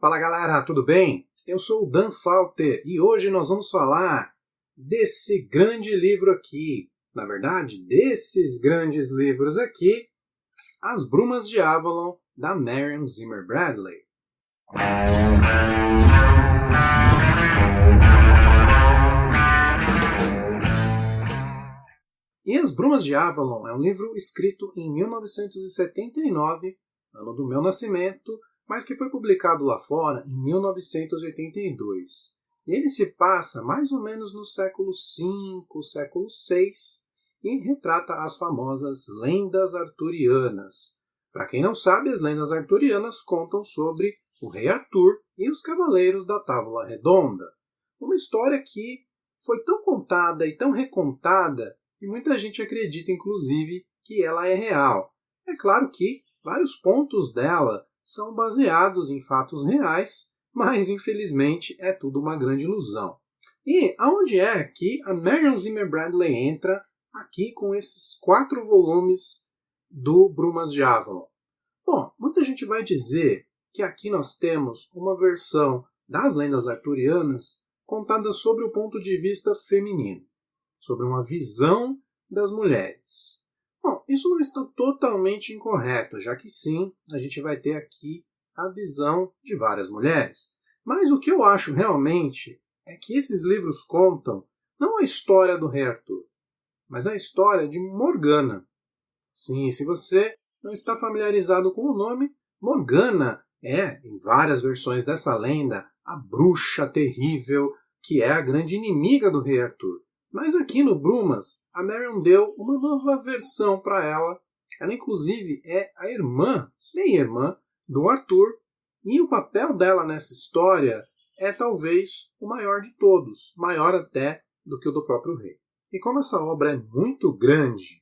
Fala galera, tudo bem? Eu sou o Dan Falter e hoje nós vamos falar desse grande livro aqui. Na verdade, desses grandes livros aqui, As Brumas de Avalon, da Marion Zimmer Bradley. E As Brumas de Avalon é um livro escrito em 1979, ano do meu nascimento, mas que foi publicado lá fora em 1982. E ele se passa mais ou menos no século V, século VI, e retrata as famosas lendas arturianas. Para quem não sabe, as lendas arturianas contam sobre o rei Arthur e os cavaleiros da Távola Redonda. Uma história que foi tão contada e tão recontada que muita gente acredita, inclusive, que ela é real. É claro que vários pontos dela são baseados em fatos reais, mas infelizmente é tudo uma grande ilusão. E aonde é que a Marion Zimmer Bradley entra aqui com esses 4 volumes do Brumas de Avalon? Bom, muita gente vai dizer que aqui nós temos uma versão das lendas arturianas contada sobre o ponto de vista feminino, sobre uma visão das mulheres. Bom, isso não está totalmente incorreto, já que sim, a gente vai ter aqui a visão de várias mulheres. Mas o que eu acho realmente é que esses livros contam não a história do rei Arthur, mas a história de Morgana. Sim, se você não está familiarizado com o nome, Morgana é, em várias versões dessa lenda, a bruxa terrível que é a grande inimiga do rei Arthur. Mas aqui no Brumas, a Marion deu uma nova versão para ela. Ela, inclusive, é a irmã, meia-irmã, do Arthur. E o papel dela nessa história é talvez o maior de todos, maior até do que o do próprio rei. E como essa obra é muito grande,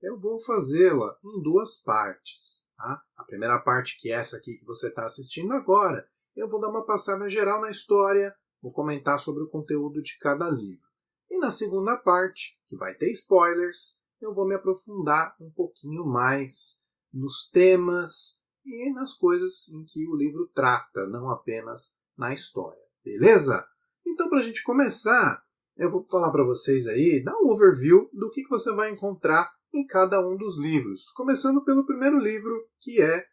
eu vou fazê-la em 2 partes. Tá? A primeira parte, que é essa aqui que você está assistindo agora, eu vou dar uma passada geral na história, vou comentar sobre o conteúdo de cada livro. E na segunda parte, que vai ter spoilers, eu vou me aprofundar um pouquinho mais nos temas e nas coisas em que o livro trata, não apenas na história. Beleza? Então, para a gente começar, eu vou falar para vocês aí, dar um overview do que você vai encontrar em cada um dos livros. Começando pelo primeiro livro, que é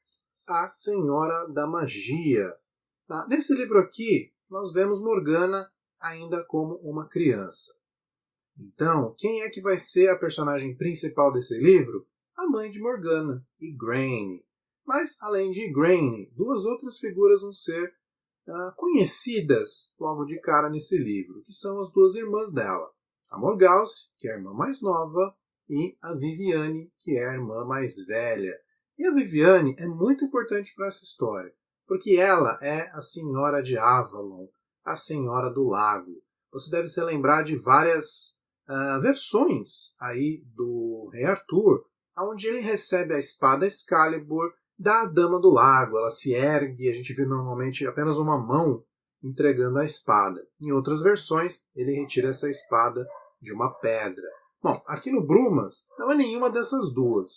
A Senhora da Magia. Tá? Nesse livro aqui, nós vemos Morgana ainda como uma criança. Então, quem é que vai ser a personagem principal desse livro? A mãe de Morgana, Igraine. Mas, além de Igraine, 2 outras figuras vão ser conhecidas logo de cara nesse livro, que são as 2 irmãs dela. A Morgause, que é a irmã mais nova, e a Viviane, que é a irmã mais velha. E a Viviane é muito importante para essa história, porque ela é a Senhora de Avalon, a Senhora do Lago. Você deve se lembrar de várias versões aí do rei Arthur, onde ele recebe a espada Excalibur da Dama do Lago. Ela se ergue, a gente vê normalmente apenas uma mão entregando a espada. Em outras versões, ele retira essa espada de uma pedra. Bom, aqui no Brumas não é nenhuma dessas 2.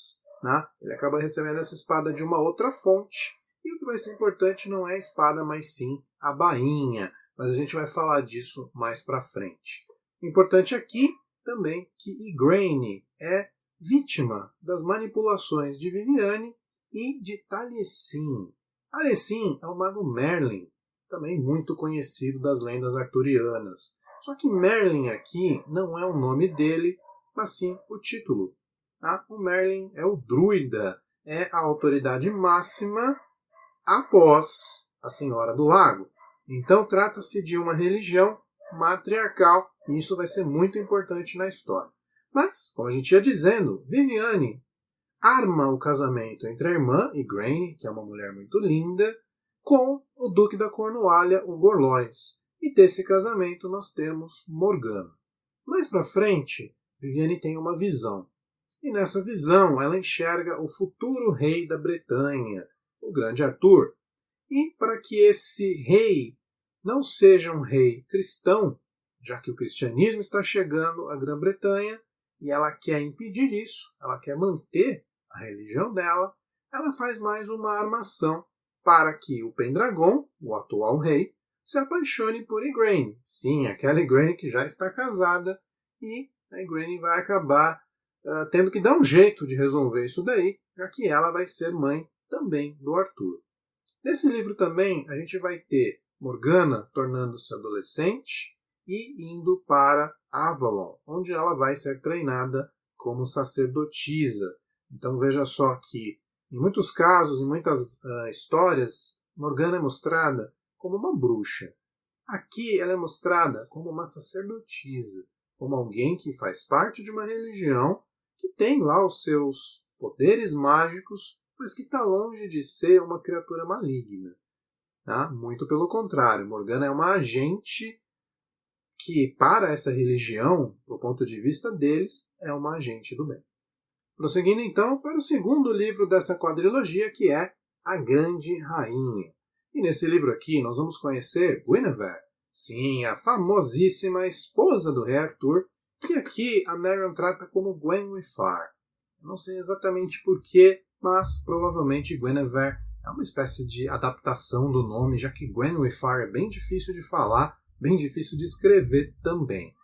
Né? Ele acaba recebendo essa espada de uma outra fonte. E o que vai ser importante não é a espada, mas sim a bainha. Mas a gente vai falar disso mais para frente. Importante aqui também que Igraine é vítima das manipulações de Viviane e de Taliesin. Taliesin é o mago Merlin, também muito conhecido das lendas arturianas. Só que Merlin aqui não é o nome dele, mas sim o título. Tá? O Merlin é o druida, é a autoridade máxima após a Senhora do Lago. Então trata-se de uma religião matriarcal e isso vai ser muito importante na história. Mas, como a gente ia dizendo, Viviane arma o casamento entre a irmã Igraine, que é uma mulher muito linda, com o duque da Cornualha, o Gorlois. E desse casamento nós temos Morgana. Mais para frente, Viviane tem uma visão. E nessa visão ela enxerga o futuro rei da Bretanha, o grande Arthur. E para que esse rei não seja um rei cristão, já que o cristianismo está chegando à Grã-Bretanha e ela quer impedir isso, ela quer manter a religião dela, ela faz mais uma armação para que o Pendragon, o atual rei, se apaixone por Igraine. Sim, aquela Igraine que já está casada, e a Igraine vai acabar tendo que dar um jeito de resolver isso daí, já que ela vai ser mãe também do Arthur. Nesse livro também a gente vai ter Morgana tornando-se adolescente e indo para Avalon, onde ela vai ser treinada como sacerdotisa. Então veja só que, em muitos casos, em muitas histórias, Morgana é mostrada como uma bruxa. Aqui ela é mostrada como uma sacerdotisa, como alguém que faz parte de uma religião que tem lá os seus poderes mágicos, mas que está longe de ser uma criatura maligna. Tá? Muito pelo contrário, Morgana é uma agente que, para essa religião, do ponto de vista deles, é uma agente do bem. Prosseguindo então para o segundo livro dessa quadrilogia, que é A Grande Rainha. E nesse livro aqui nós vamos conhecer Guinevere, sim, a famosíssima esposa do rei Arthur, que aqui a Marion trata como Gwenwyfar. Não sei exatamente porquê, mas provavelmente Guinevere é uma espécie de adaptação do nome, já que Gwenwyfar é bem difícil de falar, bem difícil de escrever também.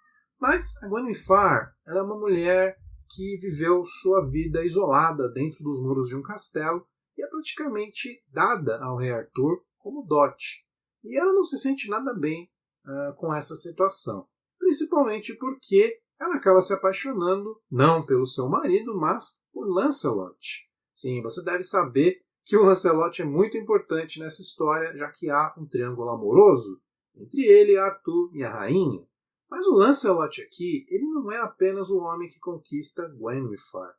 Mas a Gwenwyfar ela é uma mulher que viveu sua vida isolada dentro dos muros de um castelo e é praticamente dada ao rei Arthur como dote. E ela não se sente nada bem com essa situação, principalmente porque ela acaba se apaixonando não pelo seu marido, mas por Lancelot. Sim, você deve saber que o Lancelot é muito importante nessa história, já que há um triângulo amoroso entre ele, Arthur e a rainha. Mas o Lancelot aqui, ele não é apenas o homem que conquista Gwenwyfar.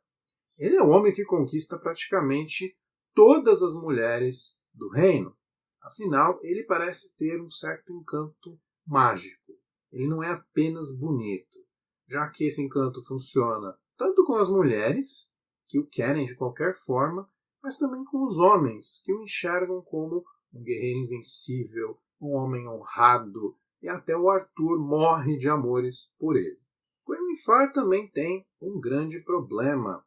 Ele é o homem que conquista praticamente todas as mulheres do reino. Afinal, ele parece ter um certo encanto mágico. Ele não é apenas bonito, já que esse encanto funciona tanto com as mulheres, que o querem de qualquer forma, mas também com os homens, que o enxergam como um guerreiro invencível, um homem honrado, e até o Arthur morre de amores por ele. Gwenwyfar também tem um grande problema,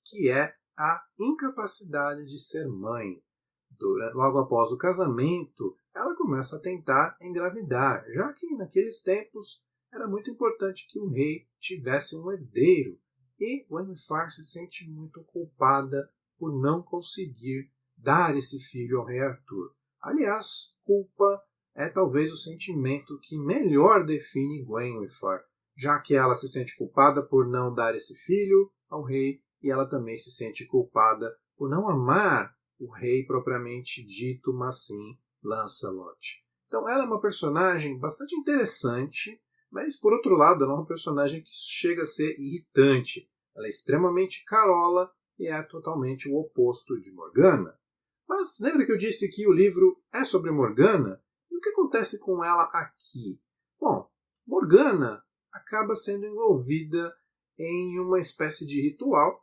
que é a incapacidade de ser mãe. Logo após o casamento, ela começa a tentar engravidar, já que naqueles tempos era muito importante que o rei tivesse um herdeiro, e Gwenwyfar se sente muito culpada por não conseguir dar esse filho ao rei Arthur. Aliás, culpa é talvez o sentimento que melhor define Gwenwyfar, já que ela se sente culpada por não dar esse filho ao rei e ela também se sente culpada por não amar o rei propriamente dito, mas sim Lancelot. Então ela é uma personagem bastante interessante, mas por outro lado ela é uma personagem que chega a ser irritante. Ela é extremamente carola e é totalmente o oposto de Morgana. Mas lembra que eu disse que o livro é sobre Morgana? E o que acontece com ela aqui? Bom, Morgana acaba sendo envolvida em uma espécie de ritual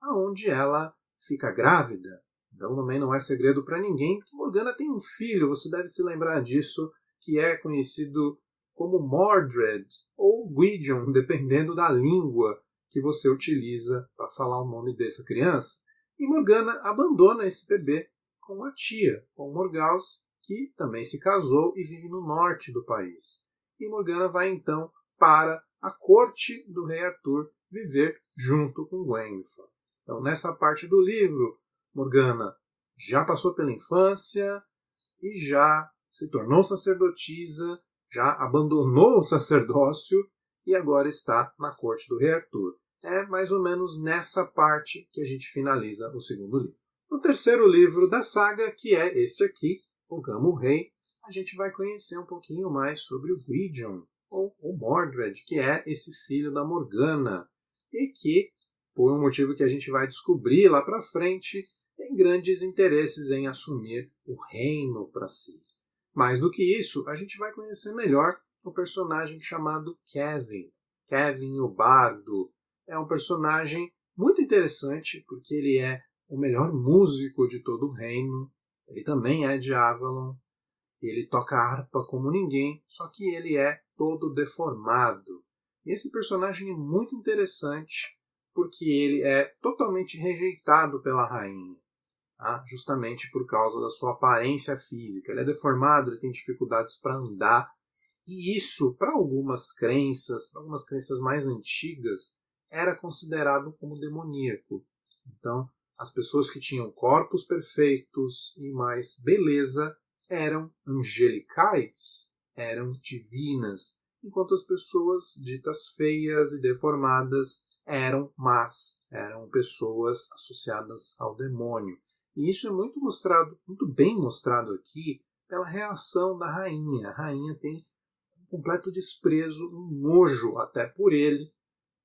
onde ela fica grávida. Então também não é segredo para ninguém que Morgana tem um filho, você deve se lembrar disso, que é conhecido como Mordred ou Gwydion, dependendo da língua que você utiliza para falar o nome dessa criança. E Morgana abandona esse bebê com a tia, com Morgause, que também se casou e vive no norte do país. E Morgana vai então para a corte do rei Arthur viver junto com Gwenwyfar. Então, nessa parte do livro, Morgana já passou pela infância e já se tornou sacerdotisa, já abandonou o sacerdócio e agora está na corte do rei Arthur. É mais ou menos nessa parte que a gente finaliza o segundo livro. No terceiro livro da saga, que é este aqui, O Gamo Rei, a gente vai conhecer um pouquinho mais sobre o Gwydion, ou o Mordred, que é esse filho da Morgana, e que, por um motivo que a gente vai descobrir lá para frente, tem grandes interesses em assumir o reino para si. Mais do que isso, a gente vai conhecer melhor o personagem chamado Kevin. Kevin, o bardo, é um personagem muito interessante porque ele é o melhor músico de todo o reino. Ele também é de Avalon. Ele toca harpa como ninguém, só que ele é todo deformado. E esse personagem é muito interessante porque ele é totalmente rejeitado pela rainha. justamente por causa da sua aparência física. Ele é deformado, ele tem dificuldades para andar, e isso, para algumas crenças mais antigas, era considerado como demoníaco. Então, as pessoas que tinham corpos perfeitos e mais beleza eram angelicais, eram divinas, enquanto as pessoas ditas feias e deformadas eram más, eram pessoas associadas ao demônio. E isso é muito bem mostrado aqui pela reação da rainha. A rainha tem um completo desprezo, um nojo até por ele,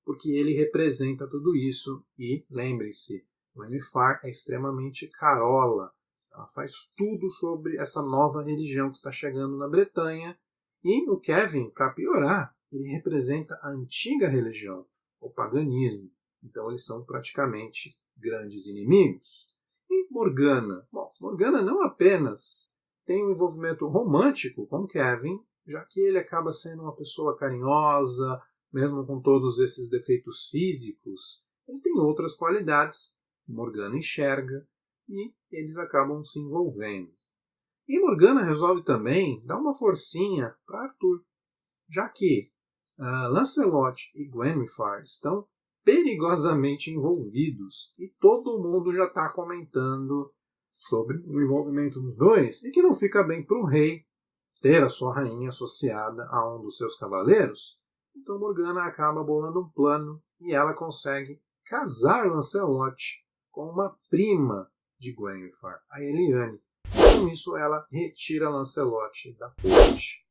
porque ele representa tudo isso. E lembre-se, Gwennifer é extremamente carola. Ela faz tudo sobre essa nova religião que está chegando na Bretanha. E o Kevin, para piorar, ele representa a antiga religião, o paganismo. Então eles são praticamente grandes inimigos. E Morgana? Bom, Morgana não apenas tem um envolvimento romântico com Kevin, já que ele acaba sendo uma pessoa carinhosa, mesmo com todos esses defeitos físicos, ele tem outras qualidades que Morgana enxerga e eles acabam se envolvendo. E Morgana resolve também dar uma forcinha para Arthur, já que Lancelot e Gwennifer estão perigosamente envolvidos e todo mundo já está comentando sobre o envolvimento dos dois e que não fica bem para o rei ter a sua rainha associada a um dos seus cavaleiros. Então Morgana acaba bolando um plano e ela consegue casar Lancelot com uma prima de Gwennifer, a Eliane. Com isso ela retira Lancelot da corte.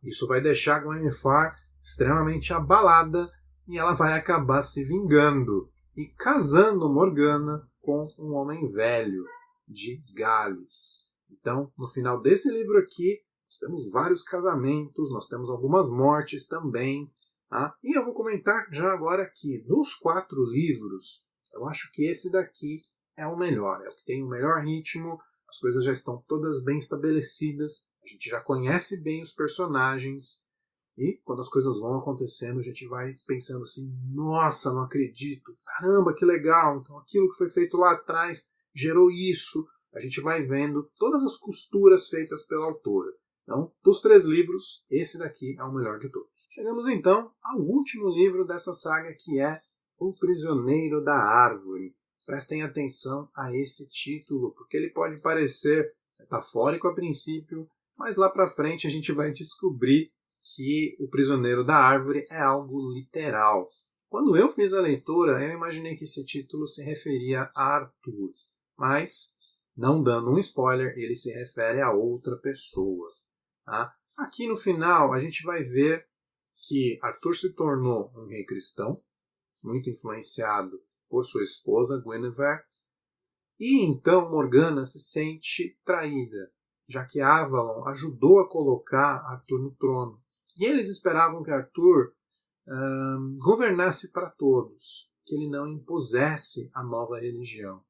Isso vai deixar Gwennifer extremamente abalada e ela vai acabar se vingando e casando Morgana com um homem velho de Gales. Então, no final desse livro aqui, nós temos vários casamentos, nós temos algumas mortes também. E eu vou comentar já agora que dos 4 livros, eu acho que esse daqui é o melhor, é o que tem o melhor ritmo, as coisas já estão todas bem estabelecidas, a gente já conhece bem os personagens, e quando as coisas vão acontecendo, a gente vai pensando assim, nossa, não acredito, caramba, que legal, então aquilo que foi feito lá atrás gerou isso, a gente vai vendo todas as costuras feitas pela autora. Então, dos 3 livros, esse daqui é o melhor de todos. Chegamos então ao último livro dessa saga, que é O Prisioneiro da Árvore. Prestem atenção a esse título, porque ele pode parecer metafórico a princípio, mas lá para frente a gente vai descobrir que o Prisioneiro da Árvore é algo literal. Quando eu fiz a leitura, eu imaginei que esse título se referia a Arthur, mas, não dando um spoiler, ele se refere a outra pessoa. Aqui no final a gente vai ver que Arthur se tornou um rei cristão, muito influenciado por sua esposa Guinevere, e então Morgana se sente traída, já que Avalon ajudou a colocar Arthur no trono. E eles esperavam que Arthur governasse para todos, que ele não impusesse a nova religião,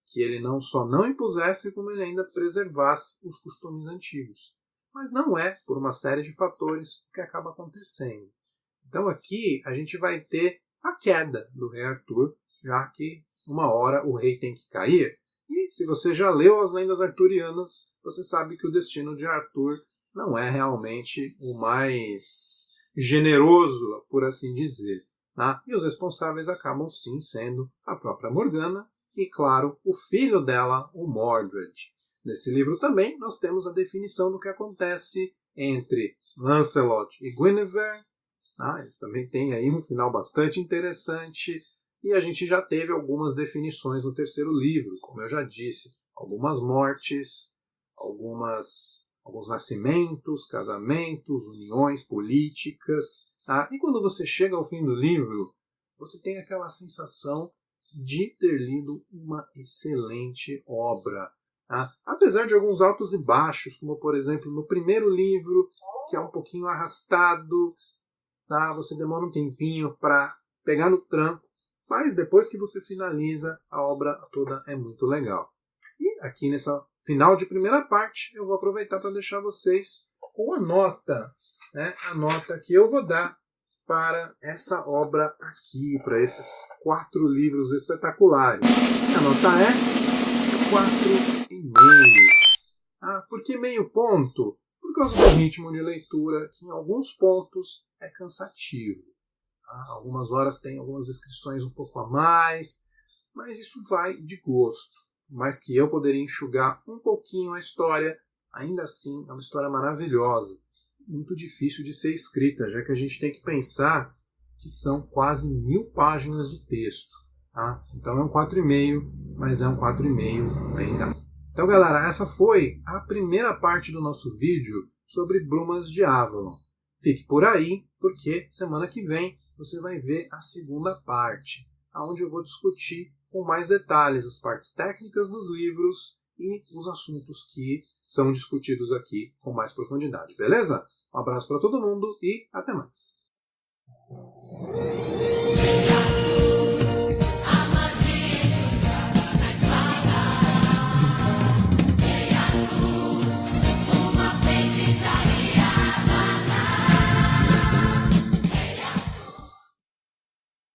que ele não só não impusesse, como ele ainda preservasse os costumes antigos. Mas não é por uma série de fatores o que acaba acontecendo. Então aqui a gente vai ter a queda do rei Arthur, já que uma hora o rei tem que cair. E se você já leu as lendas arturianas, você sabe que o destino de Arthur não é realmente o mais generoso, por assim dizer. E os responsáveis acabam sim sendo a própria Morgana e, claro, o filho dela, o Mordred. Nesse livro também nós temos a definição do que acontece entre Lancelot e Guinevere. Eles também têm aí um final bastante interessante. E a gente já teve algumas definições no terceiro livro, como eu já disse. Algumas mortes, alguns nascimentos, casamentos, uniões políticas. E quando você chega ao fim do livro, você tem aquela sensação de ter lido uma excelente obra. Apesar de alguns altos e baixos, como por exemplo no primeiro livro, que é um pouquinho arrastado, você demora um tempinho para pegar no tranco, mas depois que você finaliza, a obra toda é muito legal. E aqui nessa final de primeira parte, eu vou aproveitar para deixar vocês com a nota, a nota que eu vou dar para essa obra aqui, para esses 4 livros espetaculares. A nota é 4,5. Por que meio ponto? Por causa do ritmo de leitura, que em alguns pontos é cansativo. Algumas horas tem algumas descrições um pouco a mais, mas isso vai de gosto. Mas que eu poderia enxugar um pouquinho a história, ainda assim é uma história maravilhosa. Muito difícil de ser escrita, já que a gente tem que pensar que são quase 1000 páginas de texto. Então é um 4,5, mas é um 4,5 bem dado. Então, galera, essa foi a primeira parte do nosso vídeo sobre Brumas de Avalon. Fique por aí, porque semana que vem você vai ver a segunda parte, onde eu vou discutir com mais detalhes as partes técnicas dos livros e os assuntos que são discutidos aqui com mais profundidade, beleza? Um abraço para todo mundo e até mais!